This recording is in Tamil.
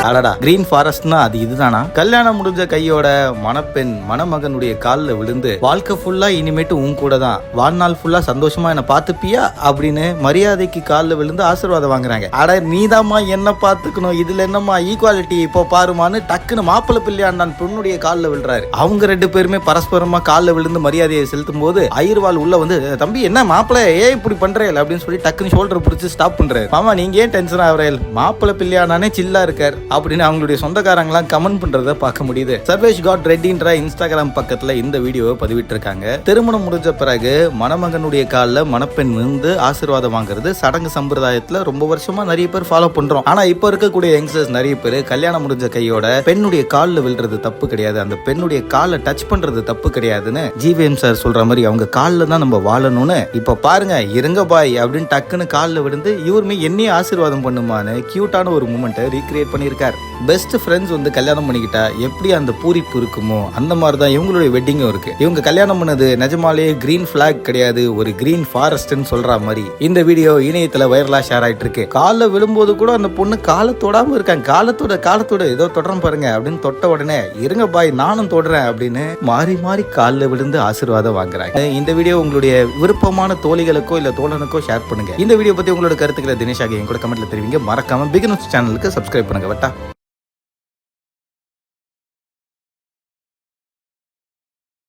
அடடா, கிரீன் ஃபாரஸ்ட்னா அது இதுதானா? கல்யாணம் முடிஞ்ச கையோட மணப்பெண் மணமகனுடைய காலில் விழுந்து வாழ்க்கை ஃபுல்லா இனிமேட்டு உன் கூட தான், வாழ்நாள் ஃபுல்லா சந்தோஷமா என்ன பாத்துப்பியா அப்படின்னு மரியாதைக்கு காலில் விழுந்து ஆசீர்வாதம் வாங்குறாங்க. அட நீதாம்மா என்ன பாத்துக்கணும், இதுல என்னம்மா ஈக்குவாலிட்டி, இப்போ பாருமான்னு டக்குன்னு மாப்பிள்ளை பிள்ளையான் நான் பொண்ணுடைய காலில் விழுறாரு. அவங்க ரெண்டு பேருமே பரஸ்பரமா காலில் விழுந்து மரியாதையை செலுத்தும் போது ஐயர்வாள் உள்ள வந்து, தம்பி என்ன மாப்பிள்ளை ஏன் இப்படி பண்றேன் அப்படின்னு சொல்லி டக்குன்னு ஷோல்டர் பிடிச்சி ஸ்டாப் பண்றாரு. மாமா நீங்க ஏன் டென்ஷன் ஆகுறேன், மாப்பிள்ளை பிள்ளையானே சில்லா இருக்கார் அப்படின்னு அவங்களுடைய சொந்தக்காரங்களாம் கமெண்ட் பண்றத பார்க்க முடியுது. சர்வேஷ் காட் ரெட்டின்ற இன்ஸ்டாகிராம் பக்கத்துல இந்த வீடியோவை பதிவிட்டு இருக்காங்க. திருமணம் முடிஞ்ச பிறகு மணமகனுடைய காலில் மணப்பெண் விழுந்து ஆசீர்வாதம் வாங்குறது சடங்கு சம்பிரதாயத்துல ரொம்ப வருஷமா நிறைய பேர் ஃபாலோ பண்றோம். ஆனா இப்ப இருக்கக்கூடிய யங்ஸ்டர்ஸ் நிறைய பேர் கல்யாணம் முடிஞ்ச கையோட பெண்ணுடைய காலில் விழுறது தப்பு கிடையாது, அந்த பெண்ணுடைய காலை டச் பண்றது தப்பு கிடையாதுன்னு ஜிவிஎம் சார் சொல்ற மாதிரி அவங்க காலில் தான் நம்ம வாழணும்னு இப்ப பாருங்க இருங்க பாய் அப்படின்னு டக்குன்னு காலில் விழுந்து இவருமே என்னையும் ஆசீர்வாதம் பண்ணுமான்னு கியூட்டான ஒரு மூமெண்ட்டை ரீக்ரியேட் பண்ணியிருக்காரு. பெஸ்ட் ஃப்ரெண்ட்ஸ் வந்து கல்யாணம் பண்ணிக்கிட்டா எப்படி அந்த பூரிப்பு இருக்குமோ அந்த மாதிரி தான் இவங்களுடைய வெட்டிங்கும் இருக்கு. இவங்க கல்யாணம் பண்ணது நிஜமாலே கிரீன் பிளாக் கிடையாது, ஒரு கிரீன் ஃபாரஸ்ட்னு சொல்ற மாதிரி இந்த வீடியோ இணையத்துல வைரலா ஷேர் ஆயிட்டு இருக்கு. காலில் விழும்போது கூட அந்த பொண்ணு காலை தொடாம இருக்காங்க, காலத்தோட ஏதோ தொடரம் பாருங்க அப்படின்னு தொட்ட உடனே இருங்க பாய் நானும் தொடுறேன் அப்படின்னு மாறி மாறி காலில் விழுந்து ஆசீர்வாதம் வாங்குறாங்க. இந்த வீடியோ உங்களுடைய விருப்பமான தோழிகளுக்கோ இல்ல தோழனுக்கோ ஷேர் பண்ணுங்க. இந்த வீடியோ பத்தி உங்களோட கருத்துக்களை தினேஷாக என் கூட கமெண்ட்ல தெரிவிங்க. மறக்காம பிக் நியூஸ் சேனலுக்கு சப்ஸ்கிரைப் பண்ணுங்க. வட்டா.